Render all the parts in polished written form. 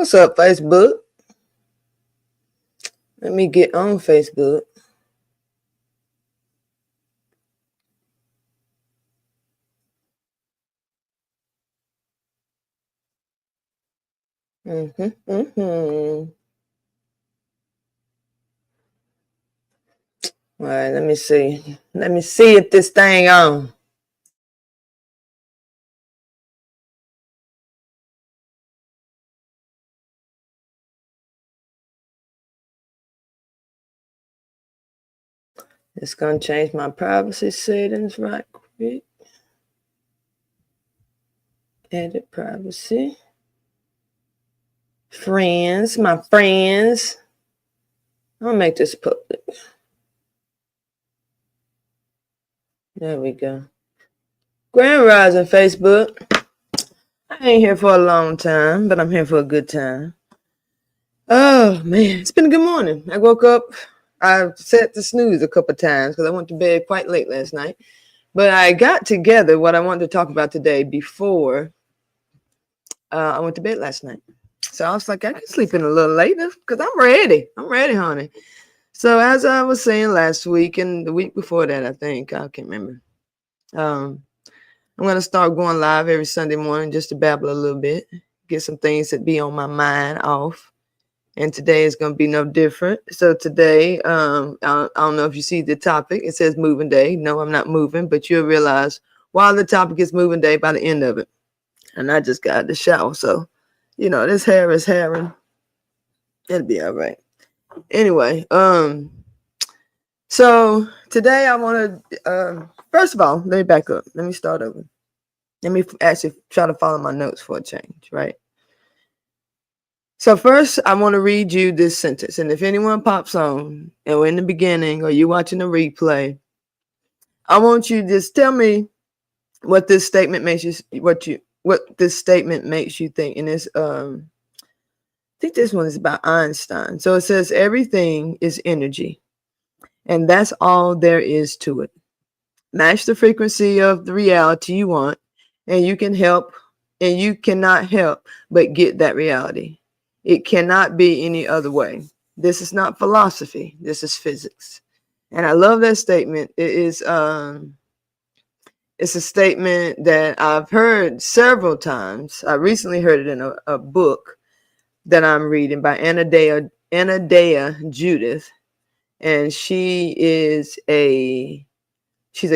What's up, Facebook? Let me get on Facebook. All right, let me see. Let me see if this thing on. It's gonna change my privacy settings right quick. Edit privacy. Friends, my friends. I'll make this public. There we go. Grand Rising Facebook. I ain't here for a long time, but I'm here for a good time. Oh man, it's been a good morning. I woke up. I set the snooze a couple times because I went to bed quite late last night. But I got together what I wanted to talk about today before I went to bed last night. So I was like, I can sleep in a little later because I'm ready. I'm ready, honey. So as I was saying last week and the week before that, I think, I can't remember. I'm going to start going live every Sunday morning just to babble a little bit, get some things that be on my mind off. And today is going to be no different. So today, I don't know if you see the topic. It says moving day. No, I'm not moving, but you'll realize why the topic is moving day by the end of it. And I just got out the shower. So, this hair is hairing. It'll be all right. Anyway, so today I want to, first of all, let me back up. Let me start over. Let me actually try to follow my notes for a change, right? So first, I want to read you this sentence. And if anyone pops on or in the beginning or you're watching the replay, I want you to just tell me what this statement makes you what this statement makes you think. And it's I think this one is about Einstein. So it says everything is energy. And that's all there is to it. Match the frequency of the reality you want, and you cannot help but get that reality. It cannot be any other way. This is not philosophy. This is physics. And I love that statement. It's a statement that I've heard several times. I recently heard it in a book that I'm reading by Anna Dea Judith. And she's a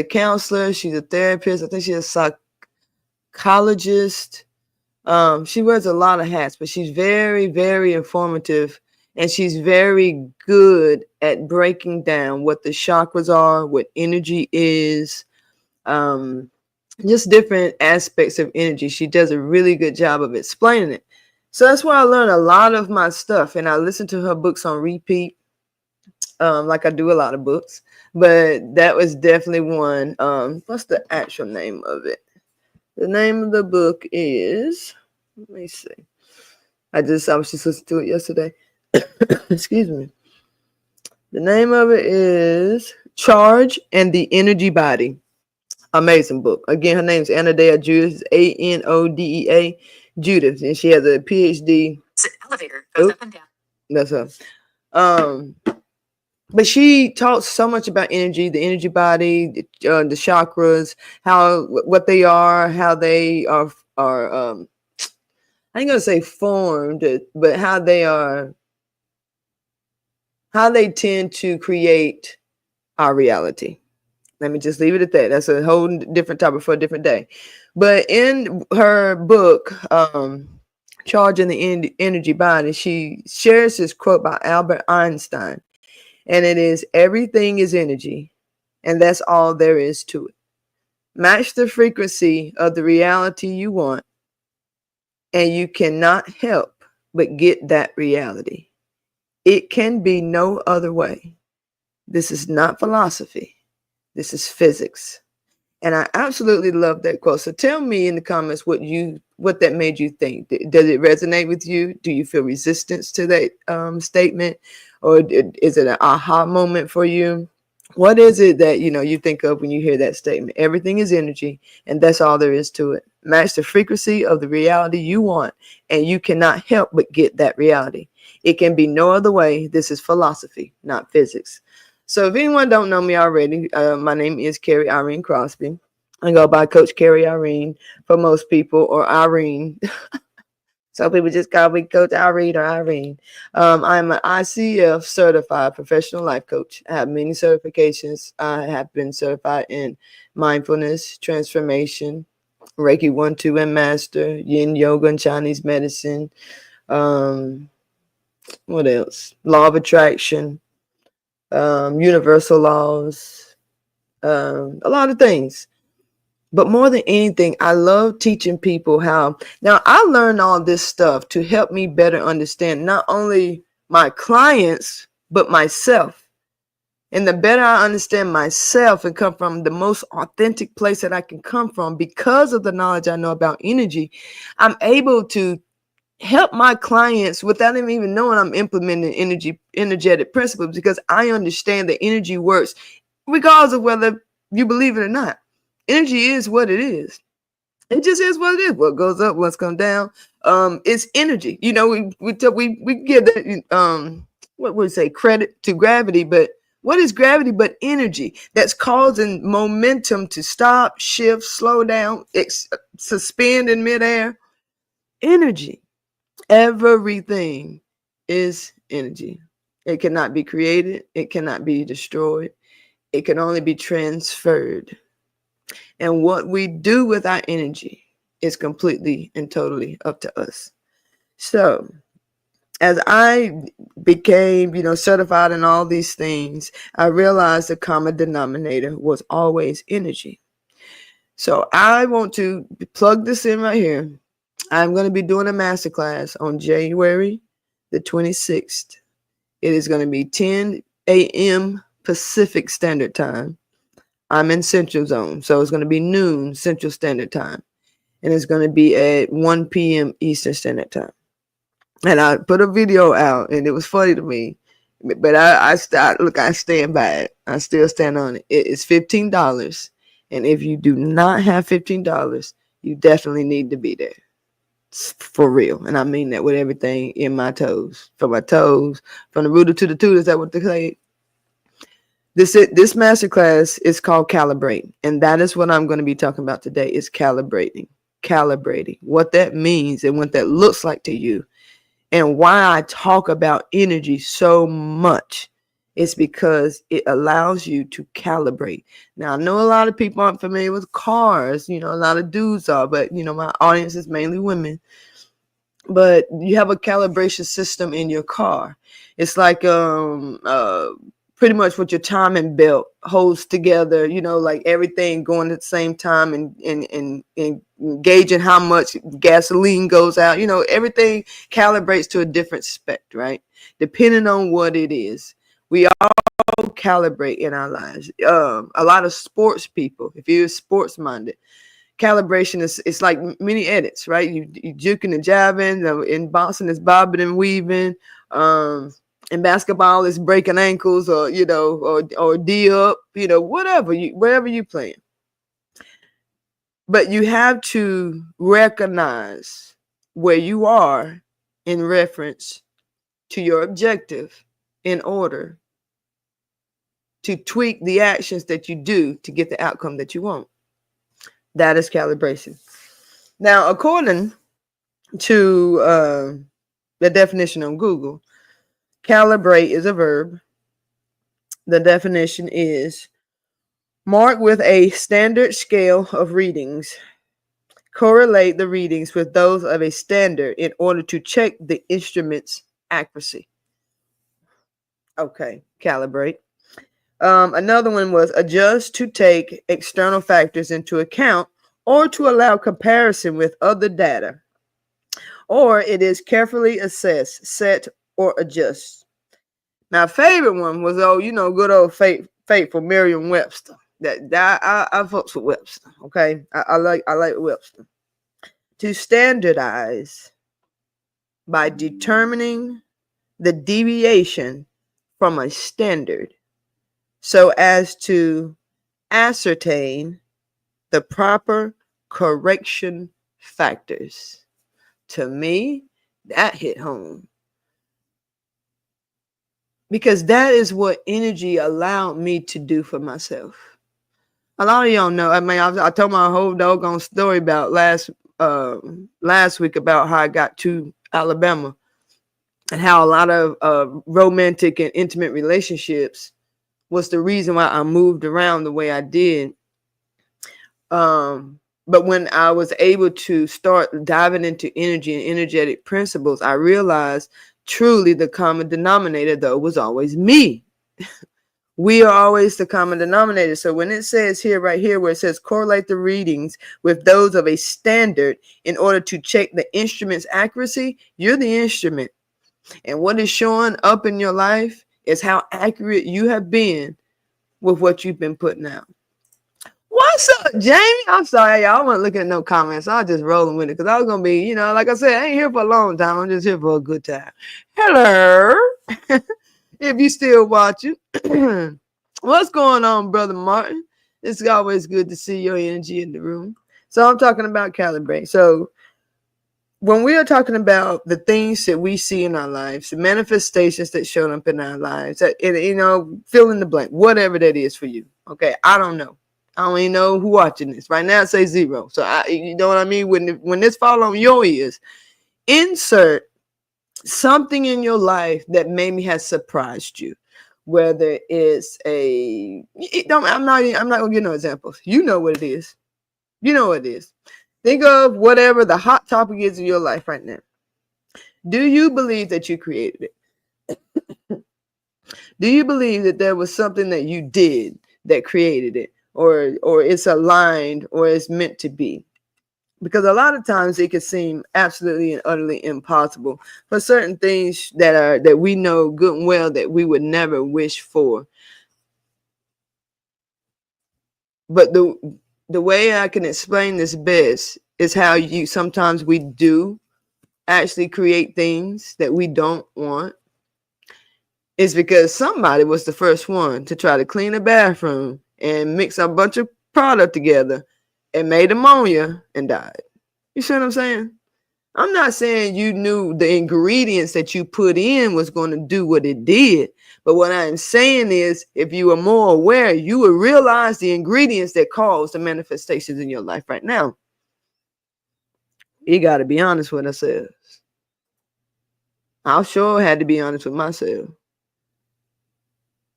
counselor. She's a therapist. I think she's a psychologist. She wears a lot of hats, but she's very, very informative, and she's very good at breaking down what the chakras are, what energy is, just different aspects of energy. She does a really good job of explaining it. So that's where I learned a lot of my stuff, and I listen to her books on repeat, like I do a lot of books, but that was definitely one. What's the actual name of it? The name of the book is, let me see. I was just listening to it yesterday. Excuse me. The name of it is Charge and the Energy Body. Amazing book. Again, her name is Anodea Judith, Anodea Judith, and she has a PhD. Elevator goes up and down. That's her. But she talks so much about energy, the energy body, the chakras, what they are, how they are. I ain't gonna say formed, but how they tend to create our reality. Let me just leave it at that. That's a whole different topic for a different day. But in her book, Charging the Energy Body, she shares this quote by Albert Einstein. And it is, everything is energy, and that's all there is to it. Match the frequency of the reality you want, and you cannot help but get that reality. It can be no other way. This is not philosophy. This is physics. And I absolutely love that quote. So tell me in the comments what that made you think. Does it resonate with you? Do you feel resistance to that statement? Or is it an aha moment for you? What is it that you think of when you hear that statement? Everything is energy, and that's all there is to it. Match the frequency of the reality you want, and you cannot help but get that reality. It can be no other way. This is philosophy, not physics. So if anyone don't know me already, my name is Carrie Irene Crosby. I go by Coach Carrie Irene for most people, or Irene. So people just call me Coach Irene or Irene. I'm an ICF certified professional life coach. I have many certifications. I have been certified in mindfulness, transformation, Reiki 1, 2, and Master, Yin Yoga and Chinese medicine. Um, what else? Law of attraction, universal laws, a lot of things. But more than anything, I love teaching people how. Now, I learned all this stuff to help me better understand not only my clients, but myself. And the better I understand myself and come from the most authentic place that I can come from because of the knowledge I know about energy, I'm able to help my clients without them even knowing I'm implementing energetic principles, because I understand that energy works regardless of whether you believe it or not. Energy is what it is. It just is what it is. What goes up, what's come down. It's energy. We give that what would we say, credit to gravity, but what is gravity but energy that's causing momentum to stop, shift, slow down, suspend in midair? Energy. Everything is energy. It cannot be created. It cannot be destroyed. It can only be transferred. And what we do with our energy is completely and totally up to us. So, as I became, certified in all these things, I realized the common denominator was always energy. So, I want to plug this in right here. I'm going to be doing a masterclass on January the 26th. It is going to be 10 a.m. Pacific Standard Time. I'm in Central Zone, so it's going to be noon Central Standard Time. And it's going to be at 1 p.m. Eastern Standard Time. And I put a video out, and it was funny to me. But I stand by it. I still stand on it. It is $15. And if you do not have $15, you definitely need to be there. For real. And I mean that with everything in my toes. From my toes, from the rooter to the toot, is that what they say? This masterclass is called Calibrate. And that is what I'm going to be talking about today, is calibrating. Calibrating. What that means and what that looks like to you. And why I talk about energy so much is because it allows you to calibrate. Now, I know a lot of people aren't familiar with cars. A lot of dudes are, but, my audience is mainly women. But you have a calibration system in your car. It's like pretty much what your timing belt holds together, like everything going at the same time and gauging how much gasoline goes out. Everything calibrates to a different spec, right? Depending on what it is. We all calibrate in our lives. A lot of sports people, if you're sports minded, calibration is, it's like mini edits, right? You juking and jabbing. In boxing, it's bobbing and weaving. In basketball, it's breaking ankles, or or D up, whatever you playing. But you have to recognize where you are in reference to your objective in order to tweak the actions that you do to get the outcome that you want. That is calibration. Now, according to the definition on Google, calibrate is a verb. The definition is mark with a standard scale of readings. Correlate the readings with those of a standard in order to check the instrument's accuracy. Okay, calibrate. Another one was adjust to take external factors into account or to allow comparison with other data. Or it is carefully assess, set, or adjust. My favorite one was, good old faithful Merriam-Webster. I fucks with Webster. Okay, I like Webster. To standardize by determining the deviation from a standard so as to ascertain the proper correction factors. To me, that hit home because that is what energy allowed me to do for myself. A lot of y'all know. I mean, I told my whole doggone story about last week about how I got to Alabama and how a lot of romantic and intimate relationships was the reason why I moved around the way I did. But when I was able to start diving into energy and energetic principles, I realized truly the common denominator, though, was always me. We are always the common denominator. So when it says here, right here, where it says correlate the readings with those of a standard in order to check the instrument's accuracy, you're the instrument. And what is showing up in your life is how accurate you have been with what you've been putting out. What's up, Jamie? I'm sorry, y'all. I wasn't looking at no comments. I was just rolling with it because I was going to be, like I said, I ain't here for a long time. I'm just here for a good time. Hello. If you still watching. What's going on, Brother Martin? It's always good to see your energy in the room. So I'm talking about calibrate. So when we are talking about the things that we see in our lives, the manifestations that show up in our lives, fill in the blank, whatever that is for you. Okay, I don't know. I don't even know who watching this. Right now it says 0. So you know what I mean? When this fall on your ears, insert something in your life that maybe has surprised you. Whether it's I'm not gonna give no examples. You know what it is. You know what it is. Think of whatever the hot topic is in your life right now. Do you believe that you created it? Do you believe that there was something that you did that created it, or it's aligned, or it's meant to be? Because a lot of times it can seem absolutely and utterly impossible for certain things that we know good and well that we would never wish for. But the way I can explain this best is how sometimes we do actually create things that we don't want. It's because somebody was the first one to try to clean a bathroom and mix a bunch of product together and made ammonia and died. You see what I'm saying? I'm not saying you knew the ingredients that you put in was going to do what it did. But what I'm saying is, if you are more aware, you will realize the ingredients that cause the manifestations in your life right now. You got to be honest with ourselves. I sure had to be honest with myself.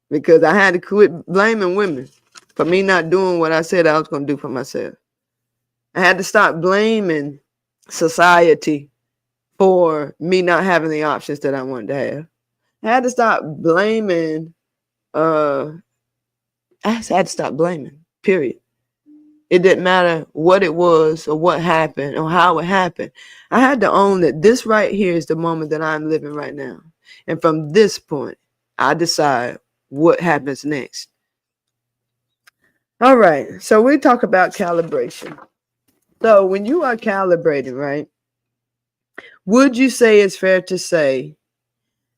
Because I had to quit blaming women for me not doing what I said I was going to do for myself. I had to stop blaming society for me not having the options that I wanted to have. I had to stop blaming. I had to stop blaming, period. It didn't matter what it was or what happened or how it happened. I had to own that this right here is the moment that I'm living right now. And from this point, I decide what happens next. All right. So we talk about calibration. So when you are calibrating, right, would you say it's fair to say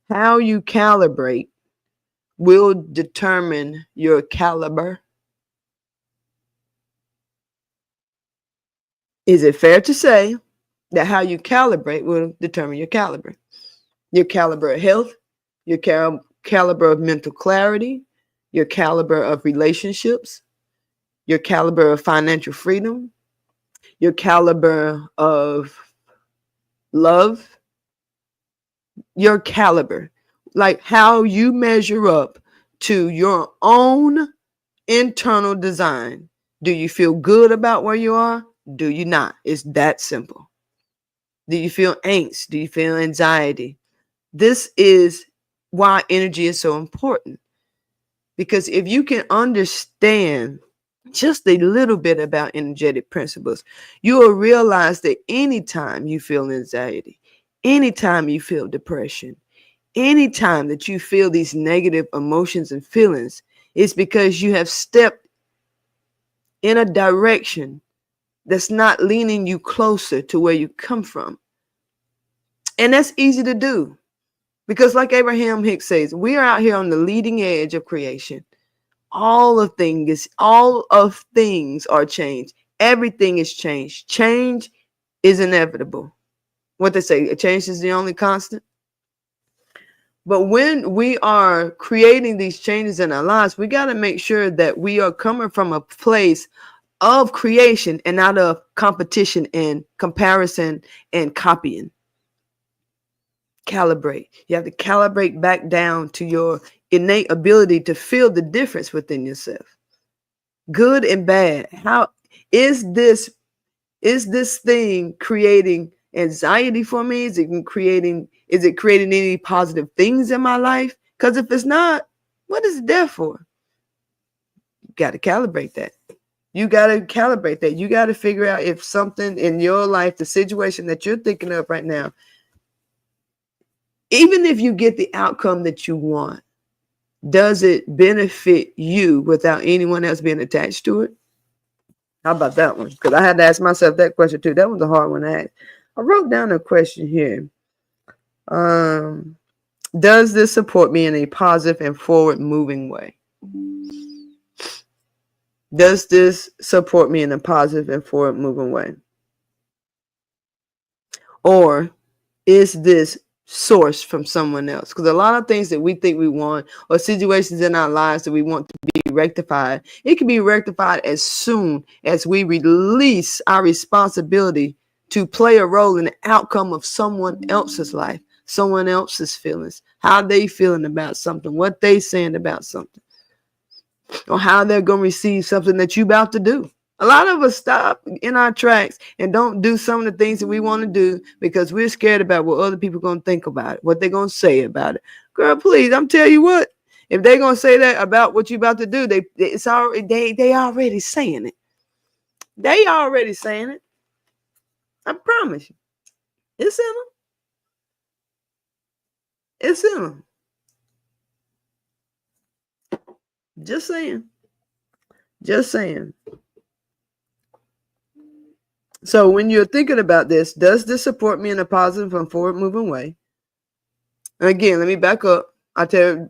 how you calibrate will determine your caliber? Is it fair to say that how you calibrate will determine your caliber? Your caliber of health, your caliber of mental clarity, your caliber of relationships, your caliber of financial freedom, your caliber of love, your caliber, like how you measure up to your own internal design. Do you feel good about where you are? Do you not? It's that simple. Do you feel angst? Do you feel anxiety? This is why energy is so important. Because if you can understand just a little bit about energetic principles, you will realize that anytime you feel anxiety, anytime you feel depression, anytime that you feel these negative emotions and feelings, it's because you have stepped in a direction that's not leaning you closer to where you come from. And that's easy to do because, like Abraham Hicks says, we are out here on the leading edge of creation. all of things are changed. Everything is changed. Change is inevitable. What they say, change is the only constant. But when we are creating these changes in our lives, we got to make sure that we are coming from a place of creation and not of competition and comparison and copying. Calibrate. You have to calibrate back down to your innate ability to feel the difference within yourself. Good and bad. How is this thing creating anxiety for me? Is it creating any positive things in my life? Because if it's not, what is it there for? You got to calibrate that. You got to calibrate that. You got to figure out if something in your life, the situation that you're thinking of right now, even if you get the outcome that you want, does it benefit you without anyone else being attached to it? How about that one? Because I had to ask myself that question too. That was a hard one to ask. I wrote down a question here. Does this support me in a positive and forward-moving way? Does this support me in a positive and forward-moving way? Or is this sourced from someone else? Because a lot of things that we think we want, or situations in our lives that we want to be rectified, it can be rectified as soon as we release our responsibility to play a role in the outcome of someone else's life, someone else's feelings, how they feeling about something, what they saying about something, or how they're going to receive something that you about to do. A lot of us stop in our tracks and don't do some of the things that we want to do because we're scared about what other people are going to think about it, what they're going to say about it. Girl, please, I'm telling you what, if they're going to say that about what you're about to do, they already saying it. They already saying it. I promise you. It's in them. It's in them. Just saying. Just saying. So when you're thinking about this, does this support me in a positive and forward-moving way? And again, let me back up. I told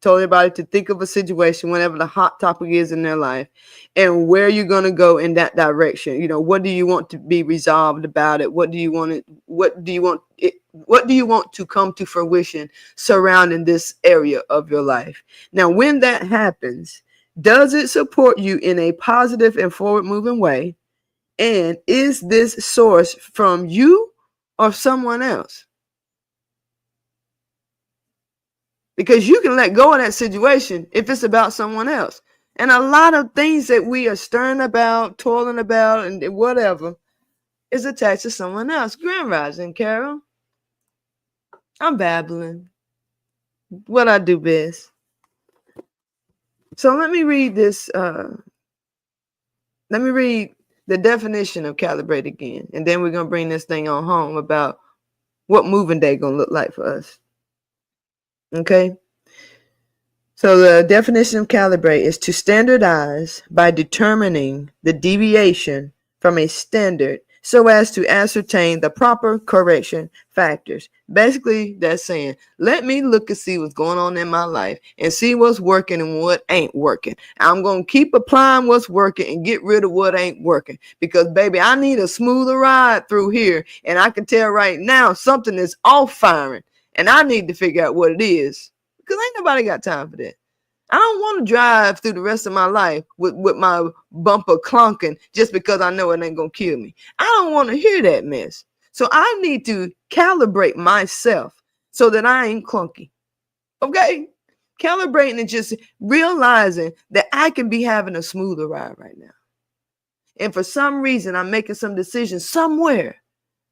everybody to think of a situation whenever the hot topic is in their life and where you're going to go in that direction. You know, what do you want to be resolved about it? What do you want to come to fruition surrounding this area of your life? Now, when that happens, does it support you in a positive and forward-moving way? And is this source from you or someone else? Because you can let go of that situation if it's about someone else. And a lot of things that we are stirring about, toiling about, and whatever is attached to someone else. Grand Rising, Carol. I'm babbling. What I do best. So let me read this. Let me read the definition of calibrate again. And then we're going to bring this thing on home about what moving day going to look like for us. Okay. So the definition of calibrate is to standardize by determining the deviation from a standard so as to ascertain the proper correction factors. Basically, that's saying, let me look and see what's going on in my life and see what's working and what ain't working. I'm going to keep applying what's working and get rid of what ain't working because, baby, I need a smoother ride through here. And I can tell right now something is off firing and I need to figure out what it is because ain't nobody got time for that. I don't want to drive through the rest of my life with my bumper clunking just because I know it ain't going to kill me. I don't want to hear that mess. So I need to calibrate myself so that I ain't clunky. Okay? Calibrating and just realizing that I can be having a smoother ride right now. And for some reason, I'm making some decisions somewhere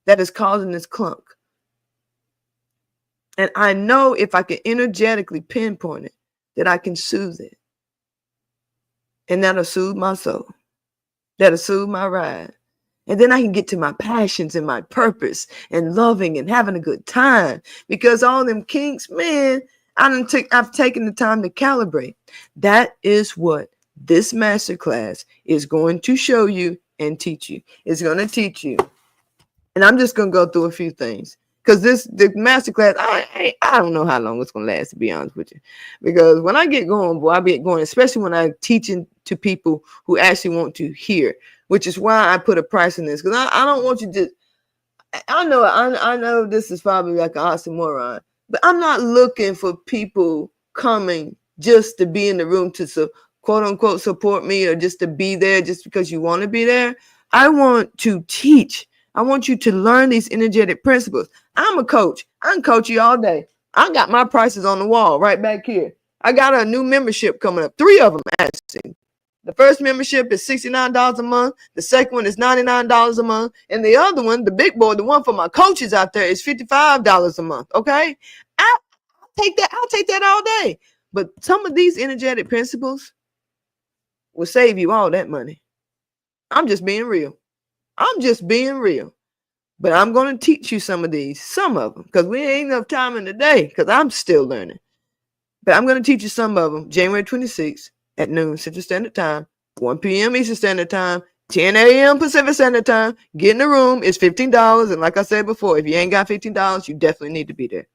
that is causing this clunk. And I know if I can energetically pinpoint it, that I can soothe it. And that'll soothe my soul. That'll soothe my ride. And then I can get to my passions and my purpose and loving and having a good time. Because all them kinks, man, I've taken the time to calibrate. That is what this masterclass is going to show you and teach you. It's going to teach you. And I'm just going to go through a few things. Because the masterclass, I don't know how long it's gonna last, to be honest with you. Because when I get going, boy, I get going, especially when I'm teaching to people who actually want to hear, which is why I put a price in this. Because I don't want you to. I know this is probably like an oxymoron, but I'm not looking for people coming just to be in the room to quote unquote support me, or just to be there just because you want to be there. I want to teach. I want you to learn these energetic principles. I'm a coach. I can coach you all day. I got my prices on the wall right back here. I got a new membership coming up, 3 of them actually. The first membership is $69 a month. The second one is $99 a month. And the other one, the big boy, the one for my coaches out there, is $55 a month. Okay? I'll take that. I'll take that all day. But some of these energetic principles will save you all that money. I'm just being real. I'm just being real. But I'm going to teach you some of them, because we ain't enough time in the day, because I'm still learning. But I'm going to teach you some of them January 26th at noon Central Standard Time, 1 p.m. Eastern Standard Time, 10 a.m. Pacific Standard Time. Get in the room. It's $15. And like I said before, if you ain't got $15, you definitely need to be there.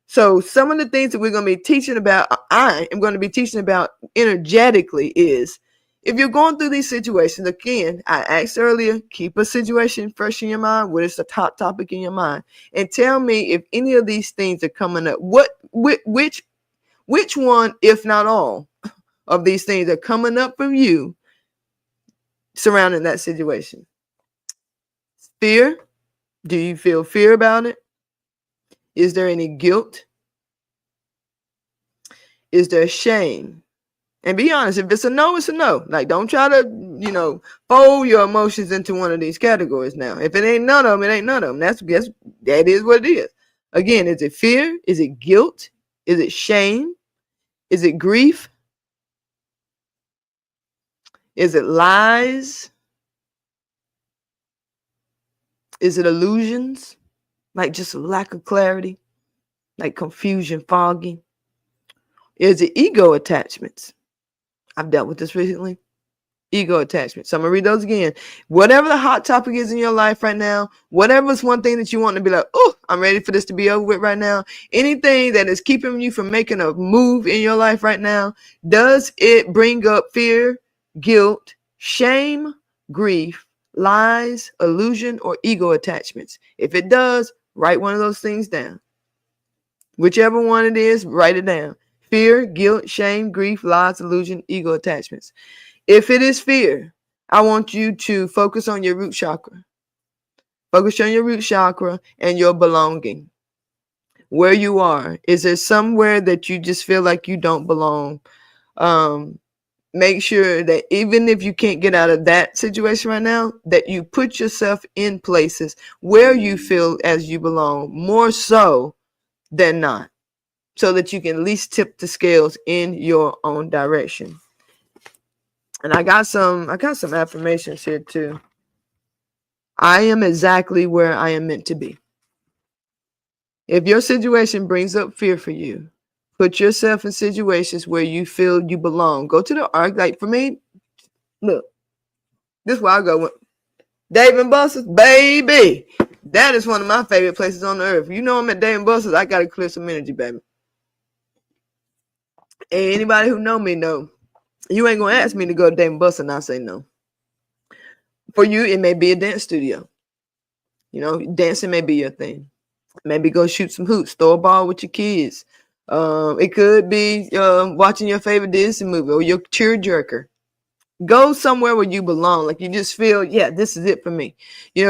So some of the things that we're going to be teaching about, I am going to be teaching about energetically, is if you're going through these situations, again, I asked earlier, keep a situation fresh in your mind. What is the top topic in your mind? And tell me if any of these things are coming up. Which one, if not all, of these things are coming up from you surrounding that situation? Fear. Do you feel fear about it? Is there any guilt? Is there shame? And be honest, if it's a no, it's a no. Like, don't try to, fold your emotions into one of these categories now. If it ain't none of them, it ain't none of them. That is what it is. Again, is it fear? Is it guilt? Is it shame? Is it grief? Is it lies? Is it illusions? Like just a lack of clarity? Like confusion, foggy? Is it ego attachments? I've dealt with this recently. Ego attachment. So I'm going to read those again. Whatever the hot topic is in your life right now, whatever is one thing that you want to be like, oh, I'm ready for this to be over with right now. Anything that is keeping you from making a move in your life right now, does it bring up fear, guilt, shame, grief, lies, illusion, or ego attachments? If it does, write one of those things down. Whichever one it is, write it down. Fear, guilt, shame, grief, lies, illusion, ego attachments. If it is fear, I want you to focus on your root chakra. Focus on your root chakra and your belonging. Where you are. Is there somewhere that you just feel like you don't belong? Make sure that even if you can't get out of that situation right now, that you put yourself in places where you feel as you belong, more so than not, so that you can at least tip the scales in your own direction. And I got some affirmations here too. I am exactly where I am meant to be. If your situation brings up fear for you, put yourself in situations where you feel you belong. Go to the arc. Like for me, look, this is where I go with Dave & Buster's, baby. That is one of my favorite places on the earth. You know I'm at Dave & Buster's, I got to clear some energy, baby. And anybody who know me know, you ain't going to ask me to go to Dave & Buster's and I say no. For you, it may be a dance studio. Dancing may be your thing. Maybe go shoot some hoops, throw a ball with your kids. It could be watching your favorite Disney movie or your tearjerker. Go somewhere where you belong. Like you just feel, yeah, this is it for me.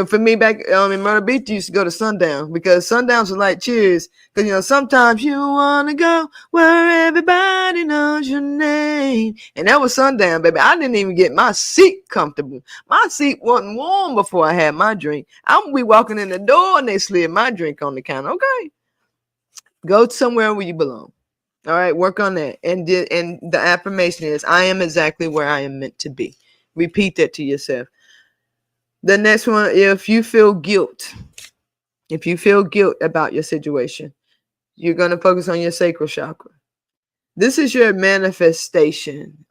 For me back in Myrtle Beach, used to go to Sundown because Sundowns were like cheers. Because, sometimes you want to go where everybody knows your name. And that was Sundown, baby. I didn't even get my seat comfortable. My seat wasn't warm before I had my drink. I'm going to be walking in the door and they slid my drink on the counter. Okay. Go somewhere where you belong. All right, work on that. And the affirmation is, I am exactly where I am meant to be. Repeat that to yourself. The next one, if you feel guilt about your situation, you're going to focus on your sacral chakra. This is your manifestation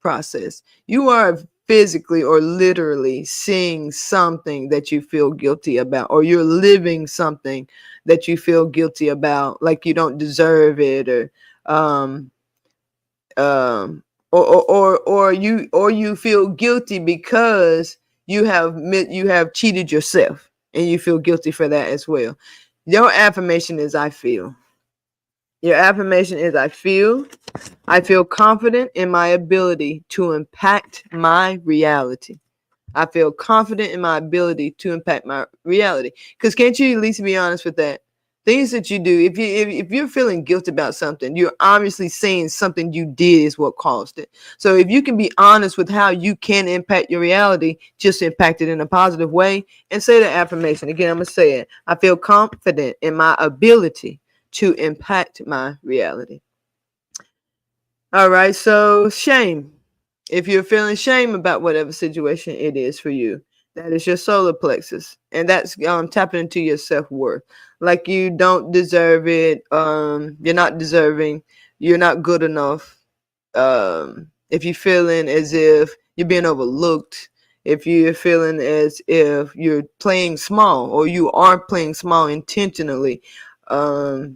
process. You are physically or literally seeing something that you feel guilty about, or you're living something that you feel guilty about, like you don't deserve it, or um um or you feel guilty because you have cheated yourself and you feel guilty for that as well. Your affirmation is I feel. Your affirmation is I feel. I feel confident in my ability to impact my reality. I feel confident in my ability to impact my reality. Because can't you at least be honest with that? Things that you do, if you're feeling guilt about something, you're obviously saying something you did is what caused it. So if you can be honest with how you can impact your reality, just impact it in a positive way, and say the affirmation. Again, I'm going to say it. I feel confident in my ability to impact my reality. All right, so shame. If you're feeling shame about whatever situation it is for you, that is your solar plexus, and that's tapping into your self-worth. Like you don't deserve it. You're not deserving. You're not good enough. If you're feeling as if you're being overlooked, if you're feeling as if you're playing small or you are playing small intentionally, that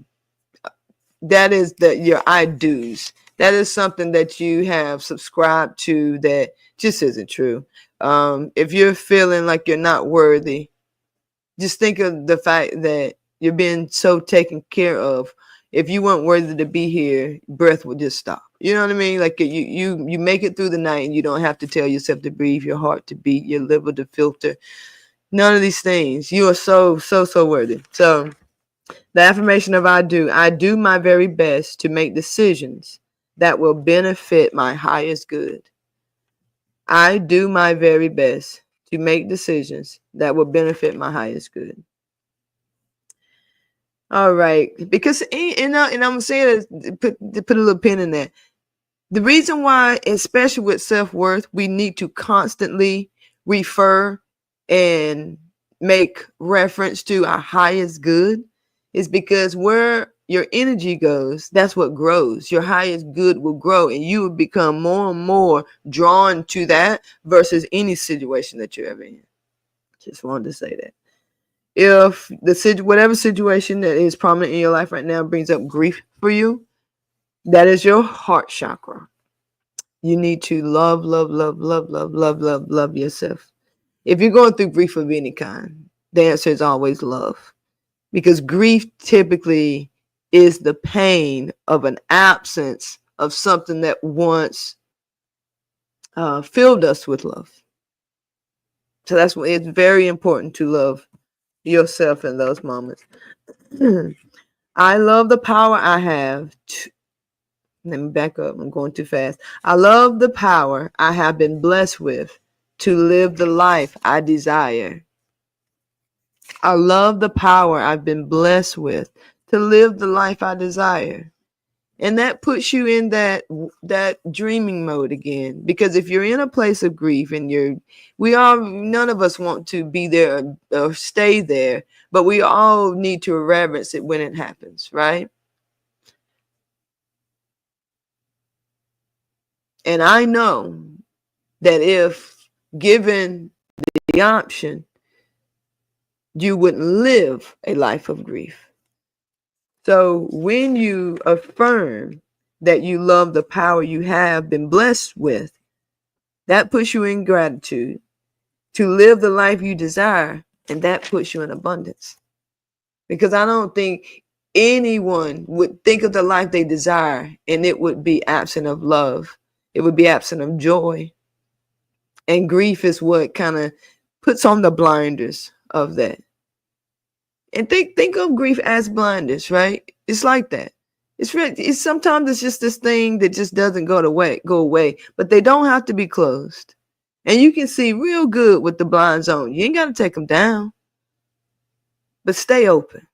is your I do's. That is something that you have subscribed to that just isn't true. If you're feeling like you're not worthy, just think of the fact that you're being so taken care of. If you weren't worthy to be here, breath would just stop. You know what I mean? Like you make it through the night and you don't have to tell yourself to breathe, your heart to beat, your liver to filter. None of these things. You are so worthy. So the affirmation of I do my very best to make decisions that will benefit my highest good. I do my very best to make decisions that will benefit my highest good. All right, because and I'm saying put a little pin in that. The reason why, especially with self-worth, we need to constantly refer and make reference to our highest good is because where your energy goes, that's what grows. Your highest good will grow, and you will become more and more drawn to that versus any situation that you're ever in. Just wanted to say that. If whatever situation that is prominent in your life right now brings up grief for you, that is your heart chakra. You need to love yourself. If you're going through grief of any kind, the answer is always love. Because grief typically is the pain of an absence of something that once filled us with love. So that's why it's very important to love yourself in those moments. I love the power I have to, let me back up. I'm going too fast. I love the power I have been blessed with to live the life I desire. I love the power I've been blessed with to live the life I desire. And that puts you in that dreaming mode again. Because if you're in a place of grief and none of us want to be there or stay there, but we all need to reverence it when it happens, right? And I know that if given the option, you wouldn't live a life of grief. So when you affirm that you love the power you have been blessed with, that puts you in gratitude to live the life you desire, and that puts you in abundance. Because I don't think anyone would think of the life they desire and it would be absent of love. It would be absent of joy. And grief is what kind of puts on the blinders of that. And think of grief as blinders, right? It's like that. It's sometimes it's just this thing that just doesn't go away, but they don't have to be closed. And you can see real good with the blinds on. You ain't got to take them down, but stay open.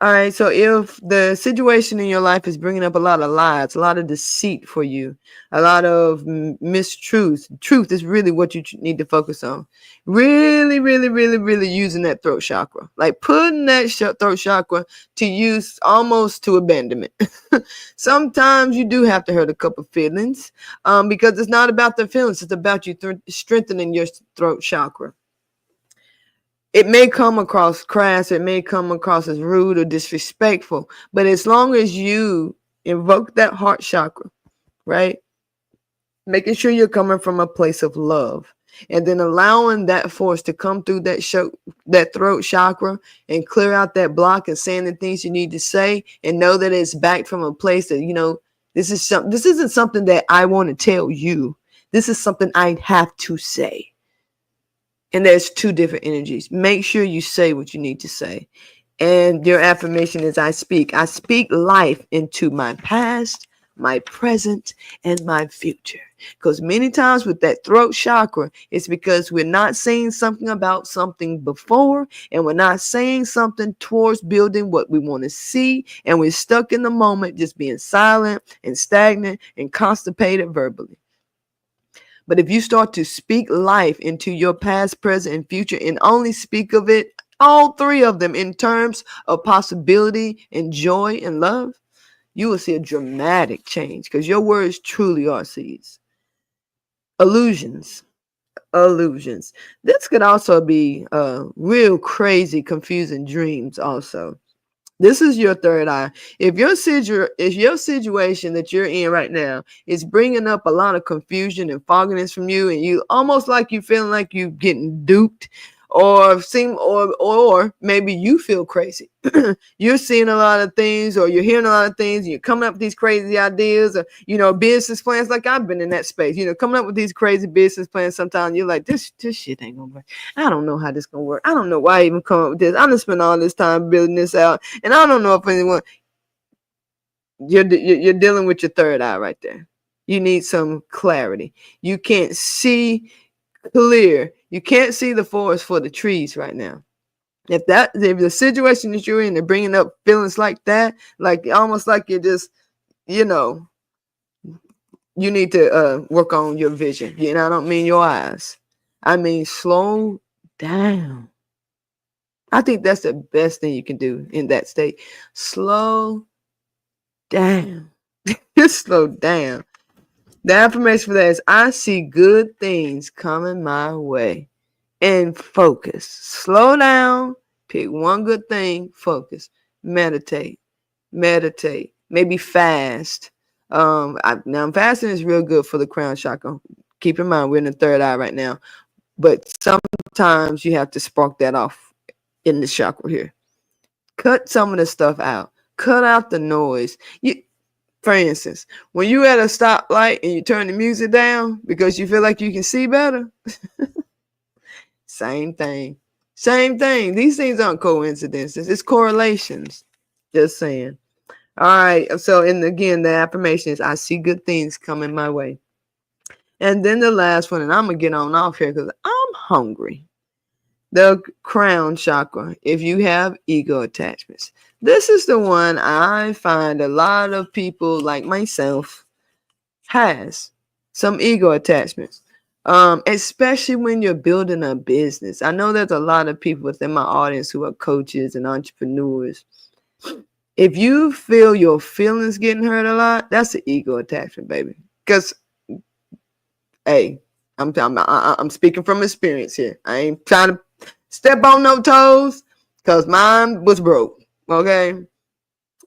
All right. So if the situation in your life is bringing up a lot of lies, a lot of deceit for you, a lot of mistruths, truth is really what you need to focus on. Really, really, really, really using that throat chakra, like putting that throat chakra to use almost to abandonment. Sometimes you do have to hurt a couple feelings, because it's not about the feelings. It's about you strengthening your throat chakra. It may come across crass, it may come across as rude or disrespectful, but as long as you invoke that heart chakra, right? Making sure you're coming from a place of love, and then allowing that force to come through that throat chakra and clear out that block, and saying the things you need to say, and know that it's back from a place that, this isn't something that I want to tell you. This is something I have to say. And there's two different energies. Make sure you say what you need to say. And your affirmation is I speak life into my past, my present, and my future. Because many times with that throat chakra, it's because we're not saying something about something before, and we're not saying something towards building what we want to see. And we're stuck in the moment, just being silent and stagnant and constipated verbally. But if you start to speak life into your past, present, and future, and only speak of it, all three of them, in terms of possibility and joy and love, you will see a dramatic change, because your words truly are seeds. Illusions. This could also be real crazy, confusing dreams also. This is your third eye. If your situation that you're in right now is bringing up a lot of confusion and fogginess from you, and you almost like you feeling like you getting duped, or maybe you feel crazy. You're seeing a lot of things, or you're hearing a lot of things, and you're coming up with these crazy ideas, or business plans. Like I've been in that space, coming up with these crazy business plans. Sometimes you're like, this shit ain't gonna work. I don't know how this gonna work. I don't know why I even come up with this. I'm gonna spend all this time building this out, and I don't know if anyone. You're dealing with your third eye right there. You need some clarity. You can't see clear. You can't see the forest for the trees right now. If the situation that you're in, they're bringing up feelings like that, like almost like you're just, you need to work on your vision. I don't mean your eyes. I mean, slow down. I think that's the best thing you can do in that state. Slow down. Just slow down. The affirmation for that is I see good things coming my way. And focus. Slow down. Pick one good thing. Focus. Meditate. Maybe fast. Now fasting is real good for the crown chakra. Keep in mind we're in the third eye right now, but sometimes you have to spark that off in the chakra here. Cut some of the stuff out. Cut out the noise. For instance, when you at a stoplight and you turn the music down because you feel like you can see better, same thing. These things aren't coincidences. It's correlations. Just saying. All right. So, and again, the affirmation is I see good things coming my way. And then the last one, and I'm going to get on off here because I'm hungry. The crown chakra. If you have ego attachments, this is the one I find a lot of people like myself has some ego attachments. Especially when you're building a business. I know there's a lot of people within my audience who are coaches and entrepreneurs. If you feel your feelings getting hurt a lot, that's an ego attachment, baby. Because, hey, I'm speaking from experience here. I ain't trying to step on no toes, because mine was broke. Okay.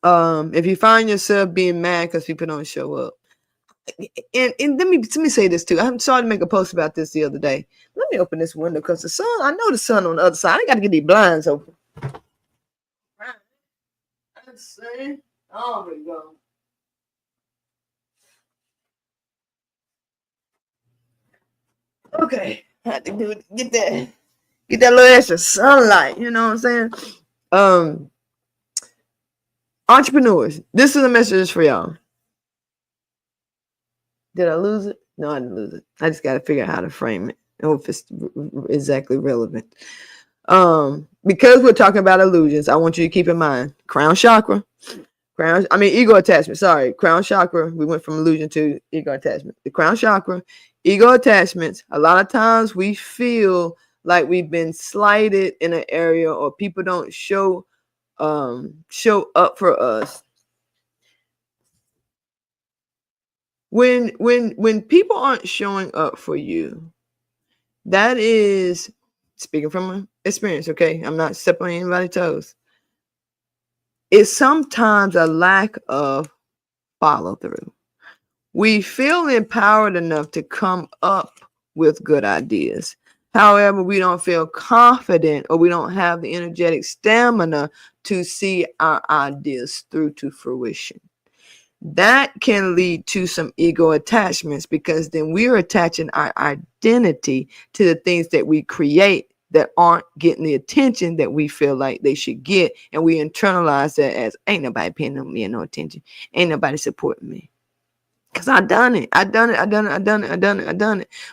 If you find yourself being mad because people don't show up, and let me say this too. I'm sorry to make a post about this the other day. Let me open this window because the sun. I know the sun on the other side. I got to get these blinds open. Let's see. Oh, we go. Okay, I had to do it. Get that little extra sunlight. You know what I'm saying? Entrepreneurs. This is a message for y'all. Did I lose it? No, I didn't lose it. I just got to figure out how to frame it. I hope it's exactly relevant. Because we're talking about illusions, I want you to keep in mind crown chakra, ego attachment. Sorry, crown chakra. We went from illusion to ego attachment. The crown chakra, ego attachments. A lot of times we feel like we've been slighted in an area, or people don't show up for us. When people aren't showing up for you, that is, speaking from experience, okay? I'm not stepping on anybody's toes. It's sometimes a lack of follow through. We feel empowered enough to come up with good ideas. However, we don't feel confident, or we don't have the energetic stamina to see our ideas through to fruition. That can lead to some ego attachments, because then we're attaching our identity to the things that we create that aren't getting the attention that we feel like they should get. And we internalize that as, ain't nobody paying me no attention. Ain't nobody supporting me. Because I done it.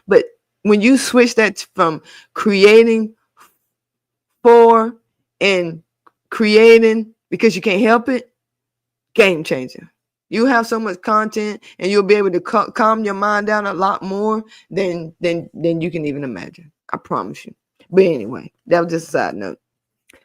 But when you switch that from creating for and creating because you can't help it, game changer. You have so much content, and you'll be able to calm your mind down a lot more than you can even imagine. I promise you. But anyway, that was just a side note.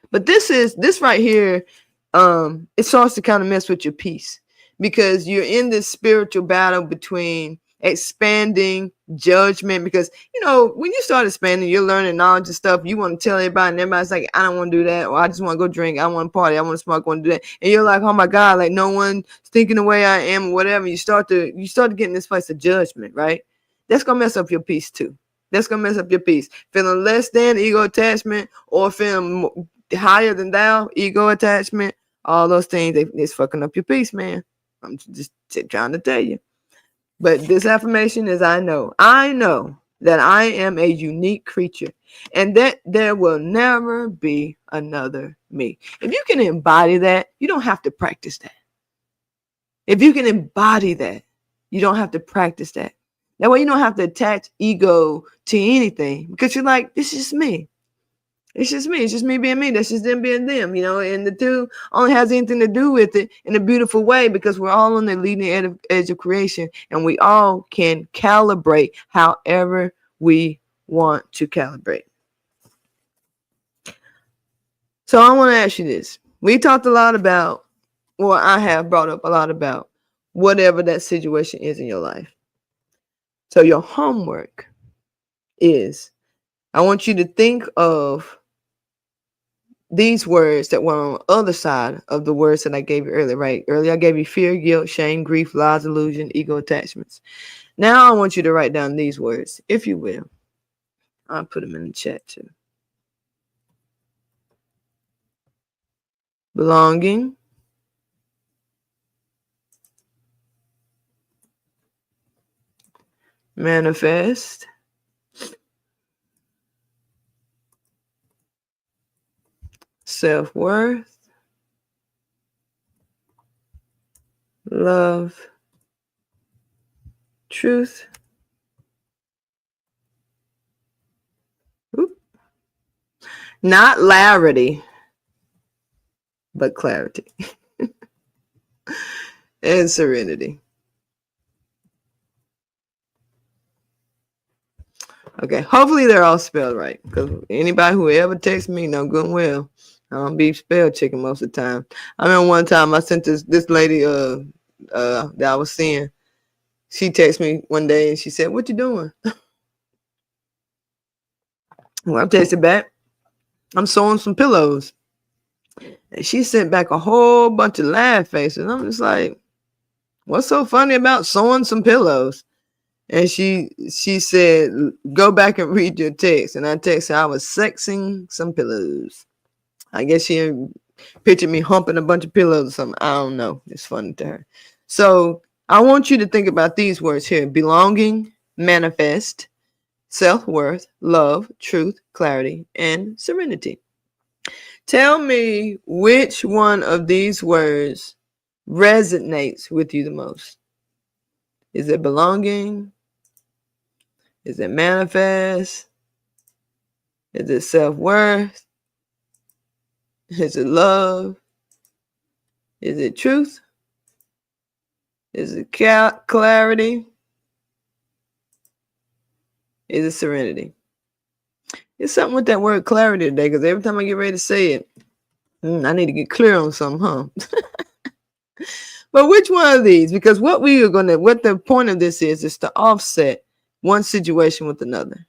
But this right here, it starts to kind of mess with your peace, because you're in this spiritual battle between expanding judgment. Because when you start expanding, you're learning knowledge and stuff, you want to tell everybody, and everybody's like, I don't want to do that, or I just want to go drink, I want to party, I want to smoke, I want to do that. And you're like, oh my God, like no one's thinking the way I am, or whatever. You start to get in this place of judgment, right? That's gonna mess up your peace too. That's gonna mess up your peace. Feeling less than, ego attachment, or feeling higher than thou, ego attachment, all those things, it's fucking up your peace, man. I'm just trying to tell you. But this affirmation is, I know that I am a unique creature, and that there will never be another me. If you can embody that, you don't have to practice that. If you can embody that, you don't have to practice that. That way you don't have to attach ego to anything, because you're like, this is me. It's just me. It's just me being me. That's just them being them, and the two only has anything to do with it in a beautiful way, because we're all on the leading edge of creation, and we all can calibrate however we want to calibrate. So I want to ask you this. We talked a lot about, or I have brought up a lot about, whatever that situation is in your life. So your homework is, I want you to think of these words that were on the other side of the words that I gave you earlier, right? Earlier I gave you fear, guilt, shame, grief, lies, illusion, ego attachments. Now I want you to write down these words, if you will. I'll put them in the chat too. Belonging, manifest, self-worth, love, truth, not larity, but clarity, and serenity. Okay, hopefully they're all spelled right, because anybody who ever texts me know good and well I don't be spell checking most of the time. I remember one time I sent this lady that I was seeing. She texted me one day and she said, "What you doing?" Well, I texted back, "I'm sewing some pillows." And she sent back a whole bunch of laugh faces. I'm just like, "What's so funny about sewing some pillows?" And she said, "Go back and read your text." And I texted her, I was sexing some pillows. I guess she pictured me humping a bunch of pillows or something. I don't know. It's funny to her. So I want you to think about these words here: belonging, manifest, self-worth, love, truth, clarity, and serenity. Tell me which one of these words resonates with you the most. Is it belonging? Is it manifest? Is it self-worth? Is it love? Is it truth? Is it clarity? Is it serenity? It's something with that word clarity today, because every time I get ready to say it, I need to get clear on something, huh? But which one of these? Because what the point of this is to offset one situation with another.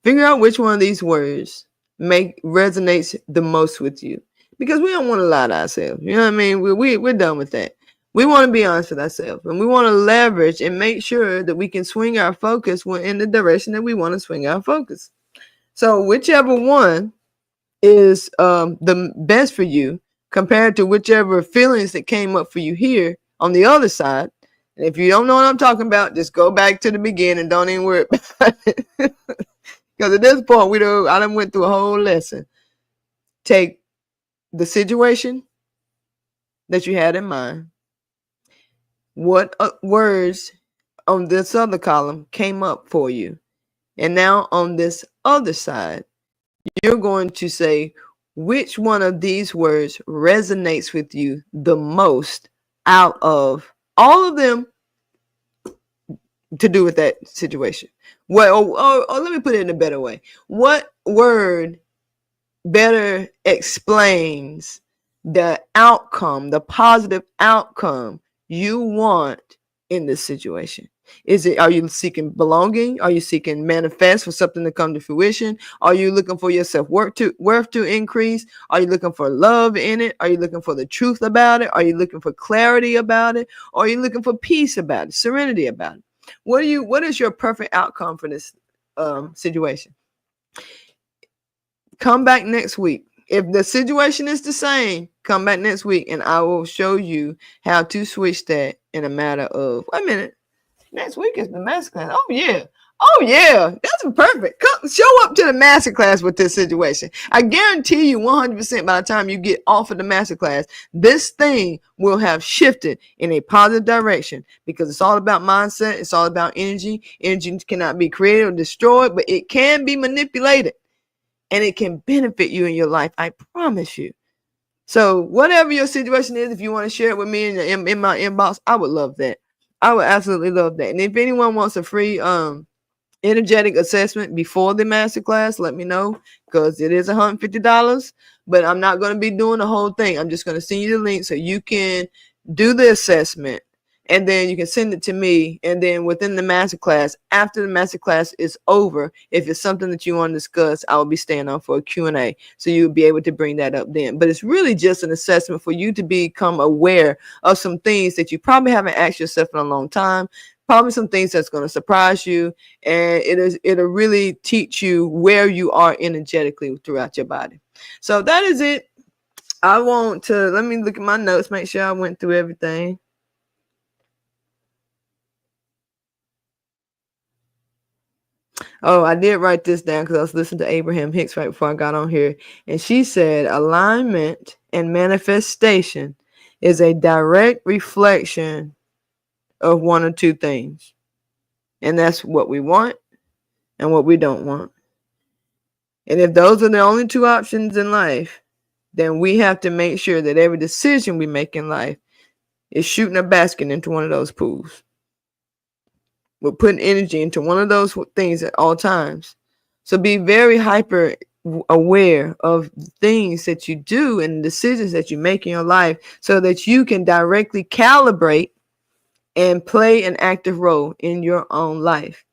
Figure out which one of these words resonates the most with you. Because we don't want to lie to ourselves. You know what I mean? We're done with that. We want to be honest with ourselves, and we want to leverage and make sure that we can swing our focus in the direction that we want to swing our focus. So whichever one is the best for you compared to whichever feelings that came up for you here on the other side. And if you don't know what I'm talking about, just go back to the beginning. Don't even worry about it. Because at this point, I done went through a whole lesson. Take the situation that you had in mind. What words on this other column came up for you? And now on this other side, you're going to say which one of these words resonates with you the most out of all of them to do with that situation. Well, or let me put it in a better way. What word better explains the outcome, the positive outcome you want in this situation? Are you seeking belonging? Are you seeking manifest for something to come to fruition? Are you looking for your self-worth to increase? Are you looking for love in it? Are you looking for the truth about it? Are you looking for clarity about it? Or are you looking for peace about it, serenity about it? What is your perfect outcome for this situation? Come back next week. If the situation is the same, come back next week and I will show you how to switch that in a matter of, wait a minute. Next week is the masterclass. Oh yeah, that's perfect. Come show up to the masterclass with this situation. I guarantee you 100% by the time you get off of the masterclass, this thing will have shifted in a positive direction, because it's all about mindset. It's all about energy. Energy cannot be created or destroyed, but it can be manipulated and it can benefit you in your life. I promise you. So whatever your situation is, if you want to share it with me in my inbox, I would love that. I would absolutely love that. And if anyone wants a free energetic assessment before the masterclass, let me know, because it is $150. But I'm not going to be doing the whole thing. I'm just going to send you the link so you can do the assessment, and then you can send it to me. And then within the masterclass, after the masterclass is over, if it's something that you want to discuss, I will be staying on for a Q&A. So you'll be able to bring that up then. But it's really just an assessment for you to become aware of some things that you probably haven't asked yourself in a long time. Probably some things that's going to surprise you. And it'll really teach you where you are energetically throughout your body. So that is it. Let me look at my notes, make sure I went through everything. Oh, I did write this down because I was listening to Abraham Hicks right before I got on here. And she said, alignment and manifestation is a direct reflection of one or two things. And that's what we want and what we don't want. And if those are the only two options in life, then we have to make sure that every decision we make in life is shooting a basket into one of those pools. We're putting energy into one of those things at all times. So be very hyper aware of things that you do and decisions that you make in your life, so that you can directly calibrate and play an active role in your own life.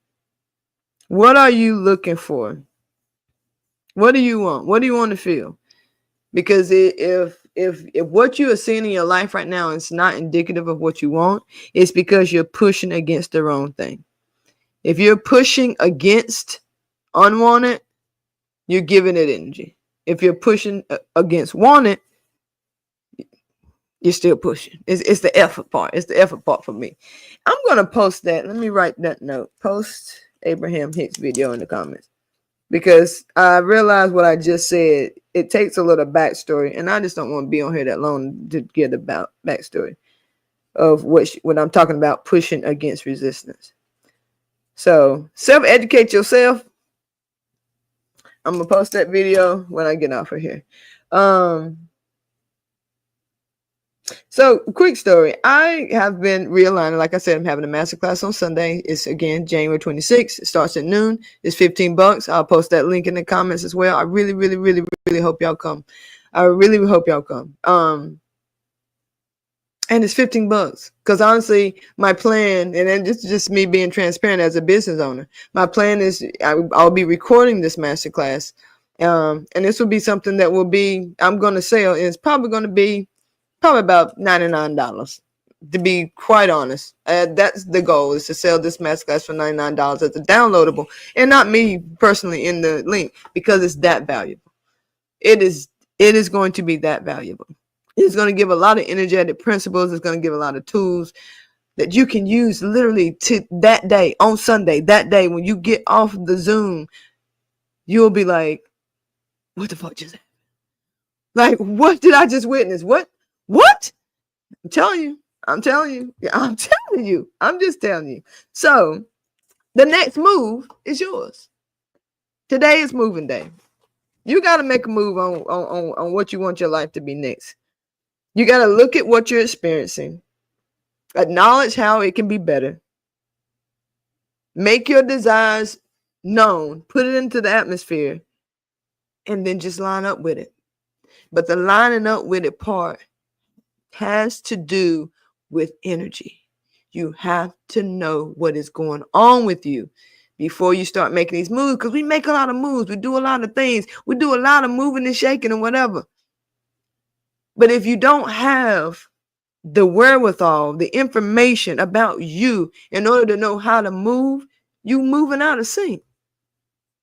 What are you looking for? What do you want? What do you want to feel? Because if what you are seeing in your life right now is not indicative of what you want, it's because you're pushing against the wrong thing. If you're pushing against unwanted, you're giving it energy. If you're pushing against wanted, you're still pushing. It's the effort part. It's the effort part for me. I'm going to post that. Let me write that note. Post Abraham Hicks video in the comments. Because I realized what I just said, it takes a little backstory. And I just don't want to be on here that long to get about backstory of what I'm talking about, pushing against resistance. So self-educate yourself. I'm going to post that video when I get off of here. So quick story. I have been realigning. Like I said, I'm having a masterclass on Sunday. It's again January 26th. It starts at noon. It's $15. I'll post that link in the comments as well. I really, really, really, really hope y'all come. I really hope y'all come. And it's $15. Because honestly, my plan, and then just me being transparent as a business owner, my plan is I'll be recording this masterclass. And this will be something that will be, I'm going to sell. And it's probably going to be probably about $99, to be quite honest. That's the goal, is to sell this masterclass for $99 as a downloadable, and not me personally in the link, because it's that valuable. It is going to be that valuable. It's going to give a lot of energetic principles. It's going to give a lot of tools that you can use literally to that day, on Sunday, that day when you get off the Zoom, you'll be like, what the fuck just happened? Like, what did I just witness? What? I'm telling you. I'm just telling you. So the next move is yours. Today is moving day. You got to make a move on what you want your life to be next. You got to look at what you're experiencing, acknowledge how it can be better, make your desires known, put it into the atmosphere, and then just line up with it. But the lining up with it part has to do with energy. You have to know what is going on with you before you start making these moves, because we make a lot of moves. We do a lot of things. We do a lot of moving and shaking and whatever. But if you don't have the wherewithal, the information about you in order to know how to move, you moving out of sync.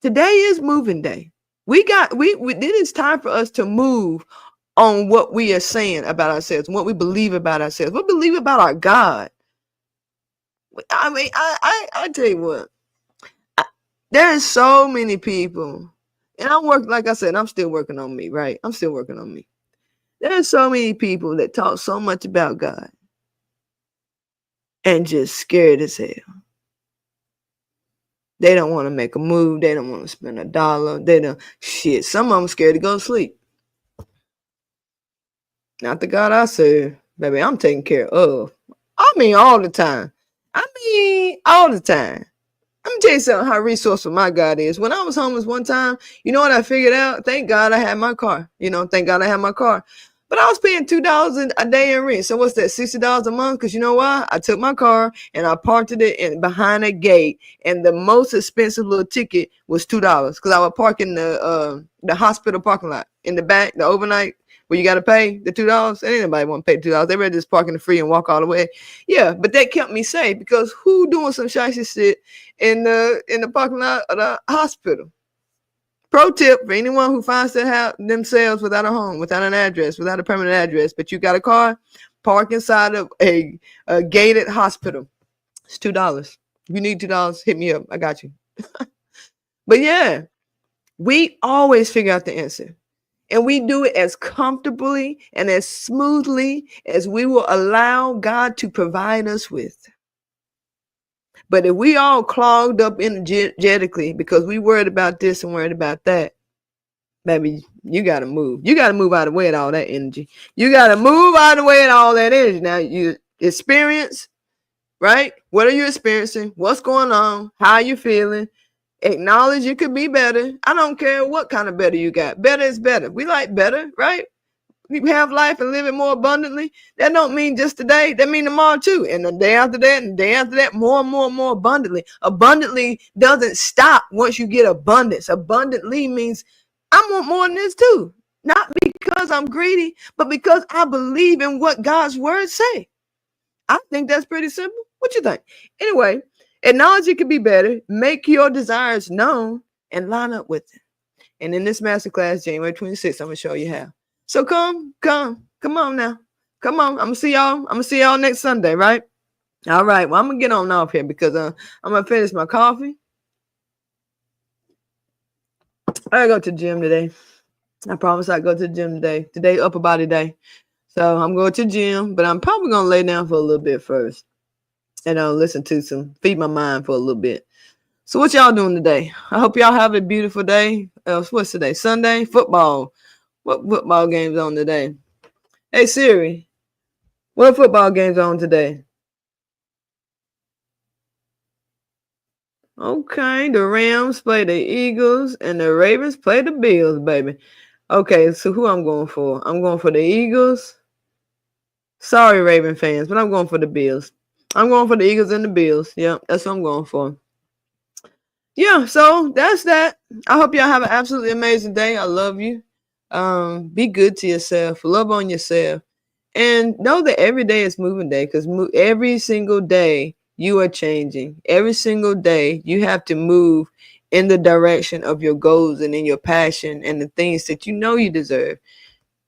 Today is moving day. It is time for us to move on what we are saying about ourselves, what we believe about ourselves, what we believe about our God. I mean, I tell you what, there are so many people, and like I said, I'm still working on me, right? I'm still working on me. There are so many people that talk so much about God and just scared as hell. They don't want to make a move. They don't want to spend $1. Some of them scared to go to sleep. Not the God I serve, baby. I'm taking care of. I mean, all the time. Let me tell you something, how resourceful my God is. When I was homeless one time, you know what I figured out? Thank God I had my car. But I was paying $2 a day in rent. So what's that, $60 a month? Because you know why? I took my car and I parked it behind a gate. And the most expensive little ticket was $2. Because I would park in the hospital parking lot. In the back, the overnight, where you got to pay the $2. Ain't anybody want to pay $2. They rather just park in the free and walk all the way. Yeah, but that kept me safe, because who doing some shicey shit in the parking lot of the hospital? Pro tip for anyone who finds themselves without a home, without an address, without a permanent address, but you got a car, park inside of a gated hospital. It's $2. If you need $2, hit me up. I got you. But yeah, we always figure out the answer. And we do it as comfortably and as smoothly as we will allow God to provide us with. But if we all clogged up energetically because we worried about this and worried about that, baby, you got to move. You got to move out of the way of all that energy. You got to move out of the way of all that energy. Now, you experience, right? What are you experiencing? What's going on? How are you feeling? Acknowledge you could be better. I don't care what kind of better you got. Better is better. We like better, right? We have life and live it more abundantly. That don't mean just today. That mean tomorrow too. And the day after that, and the day after that, more and more and more abundantly. Abundantly doesn't stop once you get abundance. Abundantly means I want more than this too. Not because I'm greedy, but because I believe in what God's words say. I think that's pretty simple. What you think? Anyway, acknowledge it could be better. Make your desires known and line up with it. And in this masterclass, January 26th, I'm going to show you how. So come on now. Come on. I'm going to see y'all next Sunday, right? All right. Well, I'm going to get on off here because I'm going to finish my coffee. I go to the gym today. I promise I go to the gym today. Today, upper body day. So I'm going to the gym, but I'm probably going to lay down for a little bit first. And feed my mind for a little bit. So what y'all doing today? I hope y'all have a beautiful day. What's today? Sunday? Football. What football game's on today? Hey Siri, what football game's on today? Okay, the Rams play the Eagles and the Ravens play the Bills, baby. Okay, so who I'm going for? I'm going for the Eagles. Sorry, Raven fans, but I'm going for the Bills. I'm going for the Eagles and the Bills. Yeah, that's what I'm going for. Yeah, so that's that. I hope y'all have an absolutely amazing day. I love you. Be good to yourself. Love on yourself. And know that every day is moving day because every single day you are changing. Every single day you have to move in the direction of your goals and in your passion and the things that you know you deserve.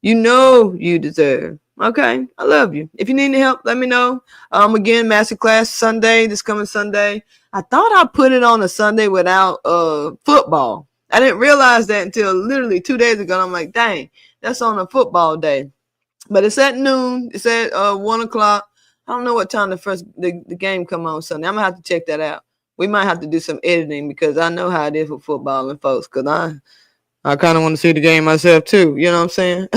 You know you deserve. Okay, I love you. If you need any help, let me know. Again, masterclass Sunday, this coming Sunday. I thought I put it on a Sunday without football. I didn't realize that until literally 2 days ago. I'm like, dang, that's on a football day. But it's at noon. It's at 1 o'clock. I don't know what time the game come on Sunday. I'm gonna have to check that out. We might have to do some editing because I know how it is with football and folks. Cause I kind of want to see the game myself too. You know what I'm saying?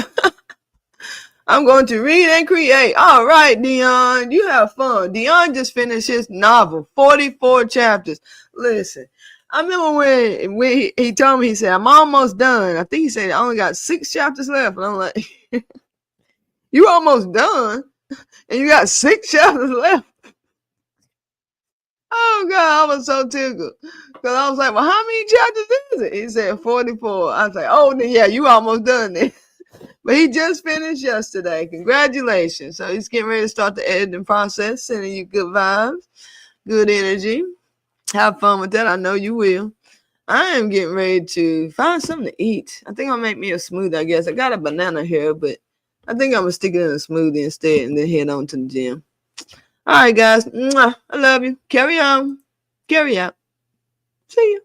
I'm going to read and create. All right, Dion, you have fun. Dion just finished his novel, 44 chapters. Listen, I remember when he told me, he said, I'm almost done. I think he said I only got 6 chapters left. And I'm like, you almost done? And you got 6 chapters left? Oh, God, I was so tickled. Because I was like, well, how many chapters is it? He said 44. I was like, oh, then, yeah, you almost done then. But he just finished yesterday. Congratulations. So he's getting ready to start the editing process, sending you good vibes, good energy. Have fun with that. I know you will. I am getting ready to find something to eat. I think I'll make me a smoothie, I guess. I got a banana here, but I think I'm going to stick it in a smoothie instead and then head on to the gym. All right, guys. Mwah. I love you. Carry on. Carry out. See you.